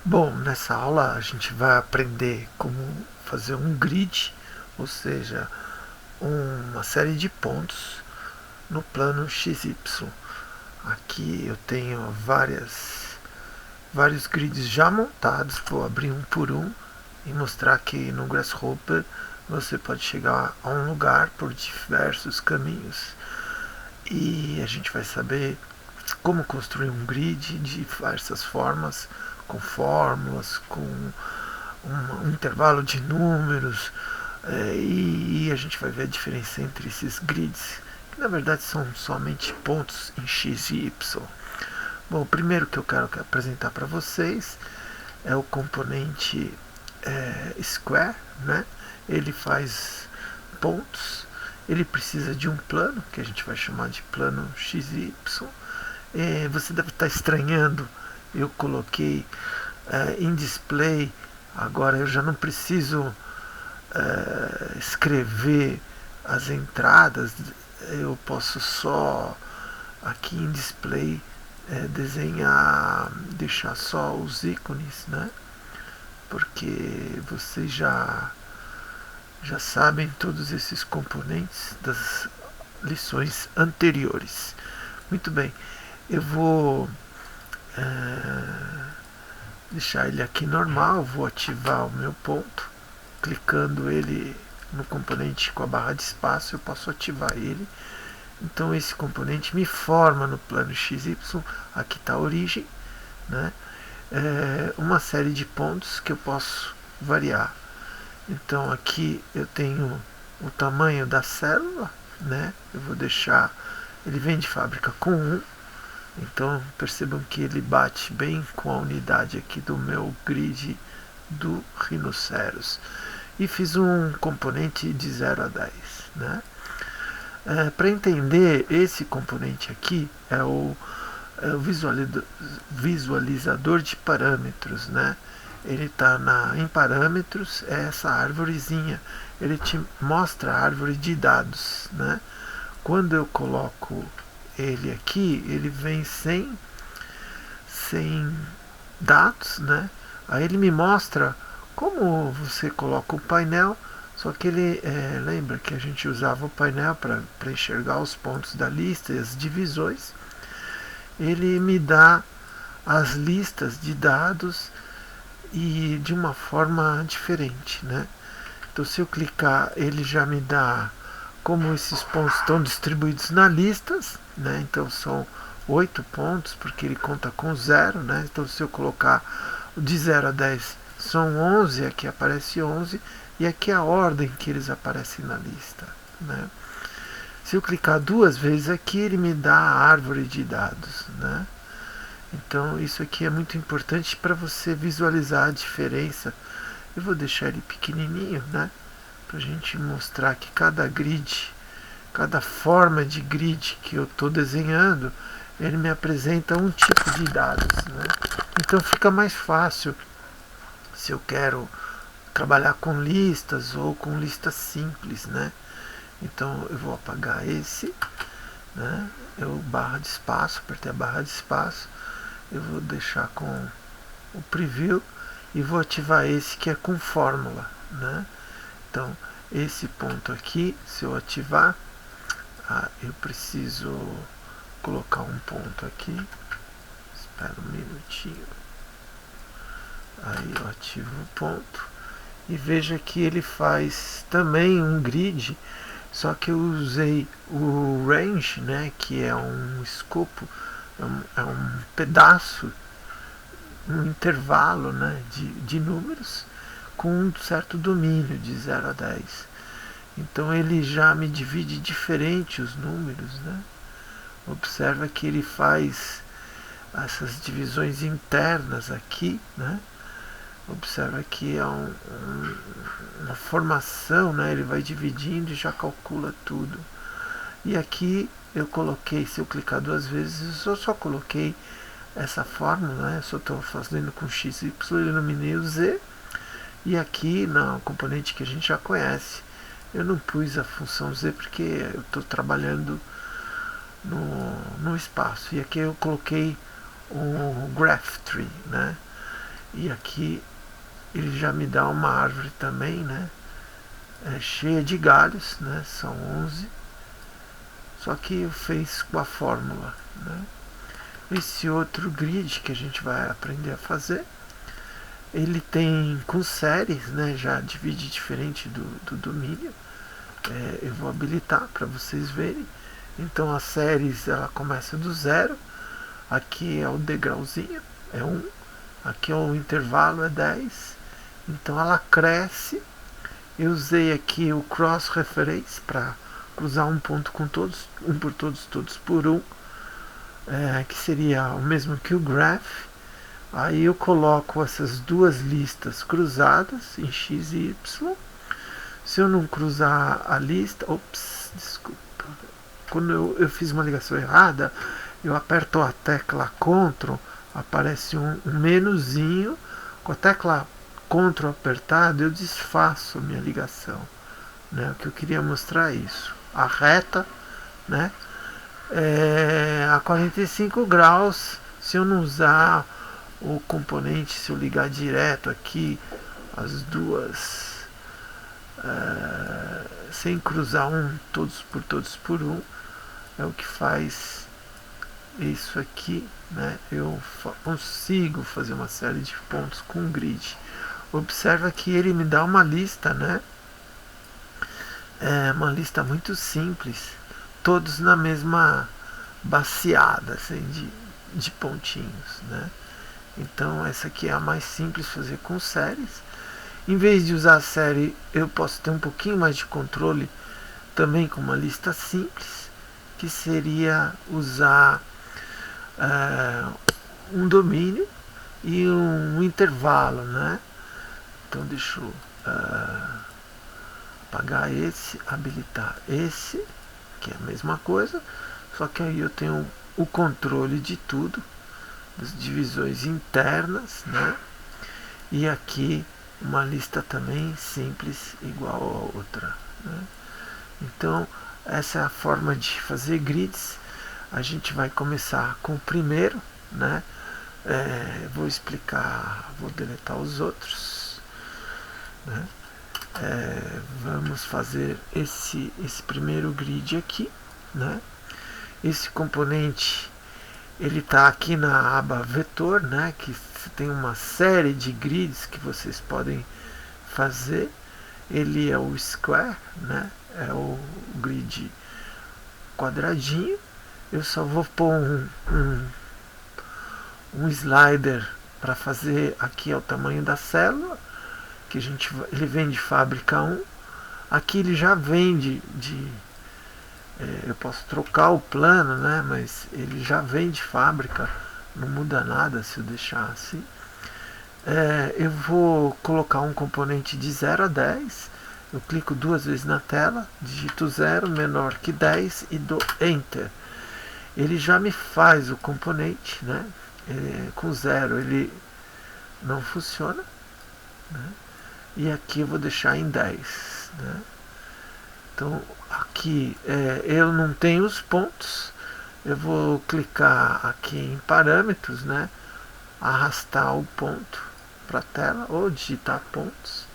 Bom, nessa aula a gente vai aprender como fazer um grid, ou seja, uma série de pontos no plano XY. Aqui eu tenho vários grids já montados, vou abrir um por um e mostrar que no Grasshopper você pode chegar a um lugar por diversos caminhos. E a gente vai saber como construir um grid de diversas formas, com fórmulas, com um intervalo de números, e a gente vai ver a diferença entre esses grids, que na verdade são somente pontos em x e y. Bom, o primeiro que eu quero apresentar para vocês é o componente square, né? Ele faz pontos, ele precisa de um plano, que a gente vai chamar de plano x e y. Você deve estar estranhando, eu coloquei em display, agora eu já não preciso escrever as entradas, eu posso só aqui em display desenhar, deixar só os ícones, né? Porque vocês já sabem todos esses componentes das lições anteriores. Muito bem, eu vou deixar ele aqui normal, vou ativar o meu ponto, clicando ele no componente com a barra de espaço, eu posso ativar ele. Então esse componente me forma no plano XY, aqui está a origem, né? Uma série de pontos que eu posso variar. Então aqui eu tenho o tamanho da célula, né? Eu vou deixar, ele vem de fábrica com 1, então percebam que ele bate bem com a unidade aqui do meu grid do rinoceros. E fiz um componente de 0 a 10, né? Para entender, esse componente aqui é o visualizador de parâmetros, né? Ele está em parâmetros, é essa árvorezinha, ele te mostra a árvore de dados, né? Quando eu coloco ele aqui, ele vem sem dados, né? Aí ele me mostra como você coloca o painel, só que ele lembra que a gente usava o painel para enxergar os pontos da lista e as divisões. Ele me dá as listas de dados e de uma forma diferente, né? Então se eu clicar, ele já me dá como esses pontos estão distribuídos na listas, né? Então são 8 pontos, porque ele conta com 0, né? Então se eu colocar de 0 a 10 são 11, aqui aparece 11, e aqui é a ordem que eles aparecem na lista, né? Se eu clicar duas vezes aqui, ele me dá a árvore de dados, né? Então isso aqui é muito importante para você visualizar a diferença. Eu vou deixar ele pequenininho, né? Para a gente mostrar que cada grid, cada forma de grid que eu estou desenhando, ele me apresenta um tipo de dados, né? Então fica mais fácil se eu quero trabalhar com listas ou com listas simples, né? Então eu vou apagar esse, né? Eu barra de espaço, apertei a barra de espaço, eu vou deixar com o preview e vou ativar esse que é com fórmula, né? Então esse ponto aqui, se eu ativar, eu preciso colocar um ponto aqui, espera um minutinho, aí eu ativo o ponto e veja que ele faz também um grid, só que eu usei o range, né, que é um escopo, é um pedaço, um intervalo, né, de números com um certo domínio de 0 a 10. Então ele já me divide diferente os números, né? Observa que ele faz essas divisões internas aqui, né? Observa que é uma formação, né? Ele vai dividindo e já calcula tudo. E aqui eu coloquei, se eu clicar duas vezes, eu só coloquei essa fórmula, né? Só estou fazendo com x, y, iluminei o z. E aqui no componente que a gente já conhece, eu não pus a função z porque eu estou trabalhando no espaço. E aqui eu coloquei o graph tree, né? E aqui ele já me dá uma árvore também, né? Cheia de galhos, né? São 11. Só que eu fiz com a fórmula, né? Esse outro grid que a gente vai aprender a fazer, ele tem com séries, né? Já divide diferente do domínio. Eu vou habilitar para vocês verem. Então as séries, ela começa do 0. Aqui é o degrauzinho, é 1. Aqui é o intervalo, é 10. Então ela cresce. Eu usei aqui o cross reference para cruzar um ponto com todos, um por todos, todos por um, que seria o mesmo que o graph. Aí eu coloco essas duas listas cruzadas em x e y. Se eu não cruzar a lista, desculpa, quando eu fiz uma ligação errada, eu aperto a tecla Ctrl, aparece um menuzinho, com a tecla Ctrl apertado eu desfaço a minha ligação, né? O que eu queria mostrar é isso. A reta, né, a 45 graus, se eu não usar o componente, se eu ligar direto aqui as duas, sem cruzar todos por um, é o que faz isso aqui, né? Eu consigo fazer uma série de pontos com grid. Observa que ele me dá uma lista, né? É uma lista muito simples, todos na mesma baseada, assim, de pontinhos, né? Então essa aqui é a mais simples fazer com séries. Em vez de usar a série, eu posso ter um pouquinho mais de controle também com uma lista simples, que seria usar um domínio e um intervalo, né? Então deixa eu apagar esse, habilitar esse, que é a mesma coisa, só que aí eu tenho o controle de tudo, das divisões internas, né? E aqui uma lista também simples igual a outra, né? Então essa é a forma de fazer grids. A gente vai começar com o primeiro, né? Vou explicar, vou deletar os outros, né? Vamos fazer esse primeiro grid aqui, né? Esse componente ele está aqui na aba vetor, né? Que tem uma série de grids que vocês podem fazer. Ele é o square, né? É o grid quadradinho. Eu só vou pôr um slider para fazer aqui é o tamanho da célula, que ele vem de fábrica 1. Aqui ele já vem eu posso trocar o plano, né? Mas ele já vem de fábrica, não muda nada se eu deixar assim. Eu vou colocar um componente de 0 a 10. Eu clico duas vezes na tela, digito 0 menor que 10 e dou Enter. Ele já me faz o componente, né? Com 0 ele não funciona, né? E aqui eu vou deixar em 10, né? Então aqui eu não tenho os pontos, eu vou clicar aqui em parâmetros, né? Arrastar o ponto para a tela ou digitar pontos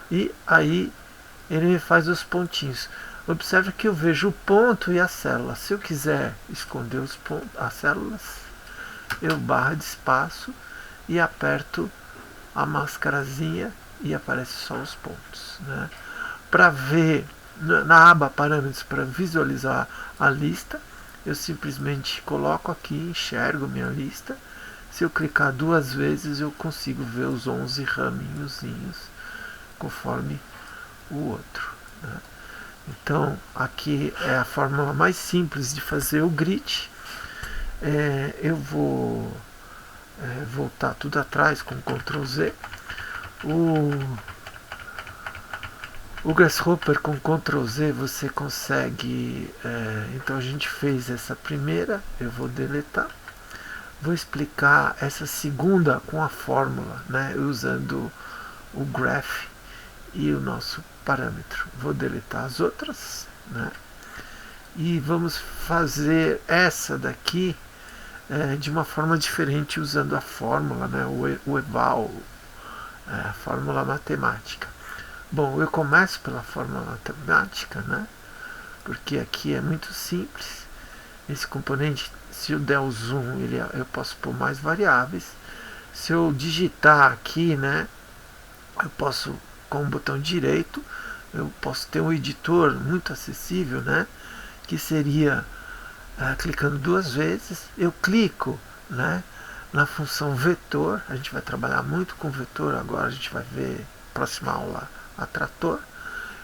e aí ele me faz os pontinhos. Observe que eu vejo o ponto e a célula. Se eu quiser esconder os pontos, as células, eu barra de espaço e aperto a mascarazinha e aparece só os pontos, né? Para ver na aba parâmetros, para visualizar a lista, eu simplesmente coloco aqui, enxergo minha lista. Se eu clicar duas vezes eu consigo ver os 11 raminhozinhos conforme o outro, né? Então aqui é a forma mais simples de fazer o grid. Eu vou voltar tudo atrás com Ctrl Z. O Grasshopper com Ctrl Z você consegue. Então a gente fez essa primeira, eu vou deletar. Vou explicar essa segunda com a fórmula, né, usando o graph e o nosso parâmetro. Vou deletar as outras, né, e vamos fazer essa daqui de uma forma diferente usando a fórmula, né, o eval, a fórmula matemática. Bom, eu começo pela fórmula matemática, né, porque aqui é muito simples. Esse componente, se eu der o zoom, eu posso pôr mais variáveis. Se eu digitar aqui, né, eu posso, com o botão direito, eu posso ter um editor muito acessível, né, que seria clicando 2 vezes, eu clico, né, na função vetor. A gente vai trabalhar muito com vetor agora, a gente vai ver próxima aula a trator.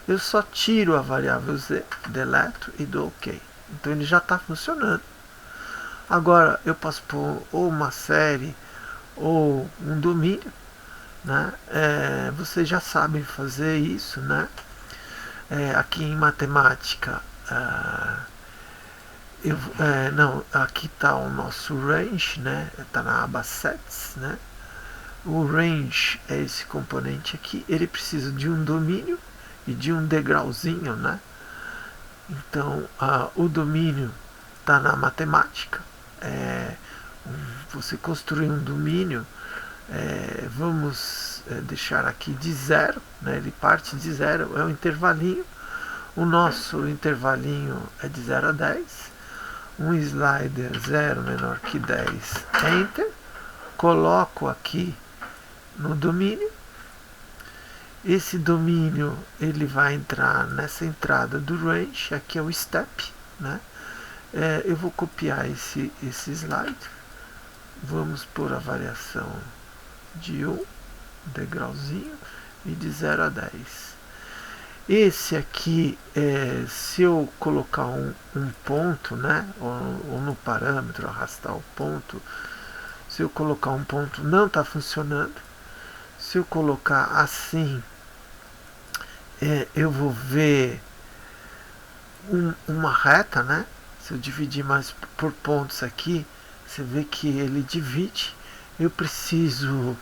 Eu só tiro a variável z, deleto e dou OK. Então ele já está funcionando. Agora eu posso pôr ou uma série ou um domínio, né? Vocês já sabem fazer isso, né? Aqui em matemática, não, aqui está o nosso range, né? Está na aba sets, né? O range é esse componente aqui, ele precisa de um domínio e de um degrauzinho, né? Então o domínio está na matemática. Você construir um domínio, vamos deixar aqui de 0, né? Ele parte de 0, é um intervalinho. O nosso intervalinho é de 0 a 10. Um slider 0 menor que 10, Enter. Coloco aqui no domínio. Esse domínio ele vai entrar nessa entrada do range, aqui é o step, né? Eu vou copiar esse slide. Vamos pôr a variação de 1, degrauzinho, e de 0 a 10. Esse aqui, se eu colocar um ponto, né, ou no parâmetro, arrastar o ponto, se eu colocar um ponto, não está funcionando. Se eu colocar assim, eu vou ver uma reta, né? Se eu dividir mais por pontos aqui, você vê que ele divide. Eu preciso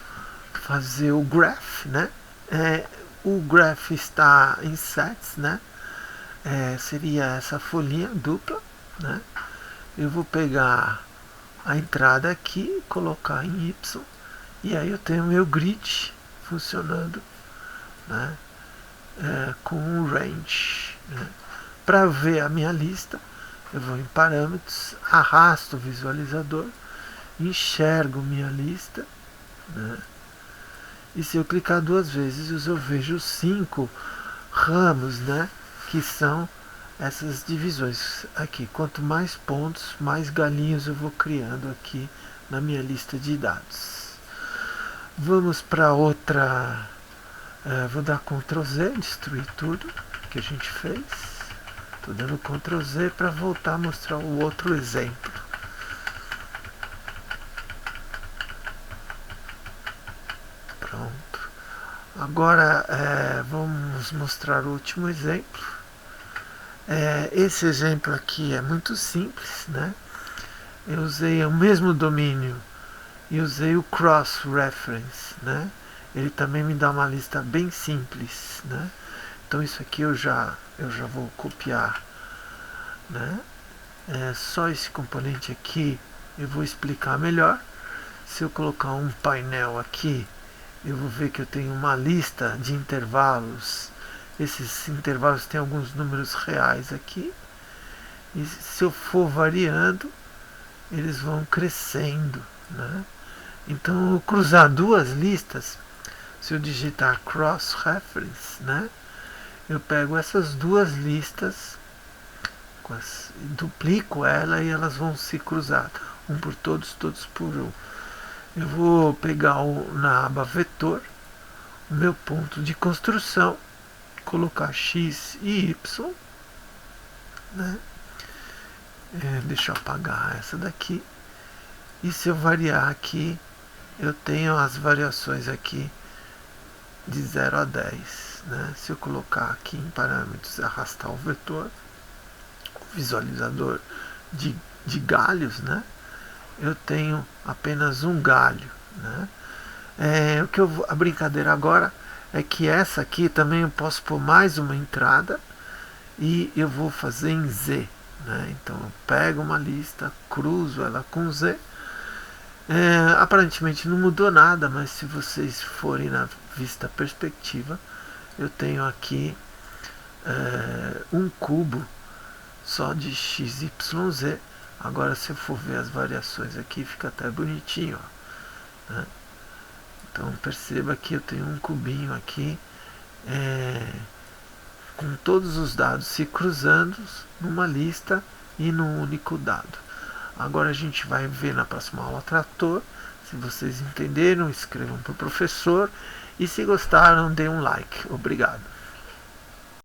fazer o graph, né? O graph está em sets, né? Seria essa folhinha dupla, né? Eu vou pegar a entrada aqui, colocar em Y, e aí eu tenho meu grid funcionando, né? Com um range, né? Para ver a minha lista, eu vou em parâmetros, arrasto o visualizador, enxergo minha lista, né? E se eu clicar 2 vezes, eu vejo 5 ramos, né? Que são essas divisões aqui. Quanto mais pontos, mais galinhos eu vou criando aqui na minha lista de dados. Vamos para outra. Vou dar Ctrl Z, destruir tudo que a gente fez. Estou dando Ctrl Z para voltar a mostrar o outro exemplo. Pronto. Agora vamos mostrar o último exemplo. Esse exemplo aqui é muito simples, né? Eu usei o mesmo domínio e usei o cross-reference, né? Ele também me dá uma lista bem simples, né? Então isso aqui eu já vou copiar, né? Só esse componente aqui eu vou explicar melhor. Se eu colocar um painel aqui, eu vou ver que eu tenho uma lista de intervalos. Esses intervalos têm alguns números reais aqui. E se eu for variando, eles vão crescendo, né? Então, eu cruzar 2 listas, se eu digitar cross-reference, né, eu pego essas 2 listas, duplico ela e elas vão se cruzar. Um por todos, todos por um. Eu vou pegar na aba vetor o meu ponto de construção, colocar x e y, né? Deixa eu apagar essa daqui. E se eu variar aqui, eu tenho as variações aqui de 0 a 10, né? Se eu colocar aqui em parâmetros, arrastar o vetor, o visualizador de galhos, né? Eu tenho apenas um galho, né? A brincadeira agora é que essa aqui também eu posso pôr mais uma entrada e eu vou fazer em Z, né? Então eu pego uma lista, cruzo ela com Z, Aparentemente não mudou nada, mas se vocês forem na vista perspectiva, eu tenho aqui um cubo só de x, y, z. Agora se eu for ver as variações aqui, fica até bonitinho, ó, né? Então perceba que eu tenho um cubinho aqui com todos os dados se cruzando numa lista e num único dado. Agora a gente vai ver na próxima aula trator. Se vocês entenderam, escrevam para o professor. E se gostaram, dê um like. Obrigado.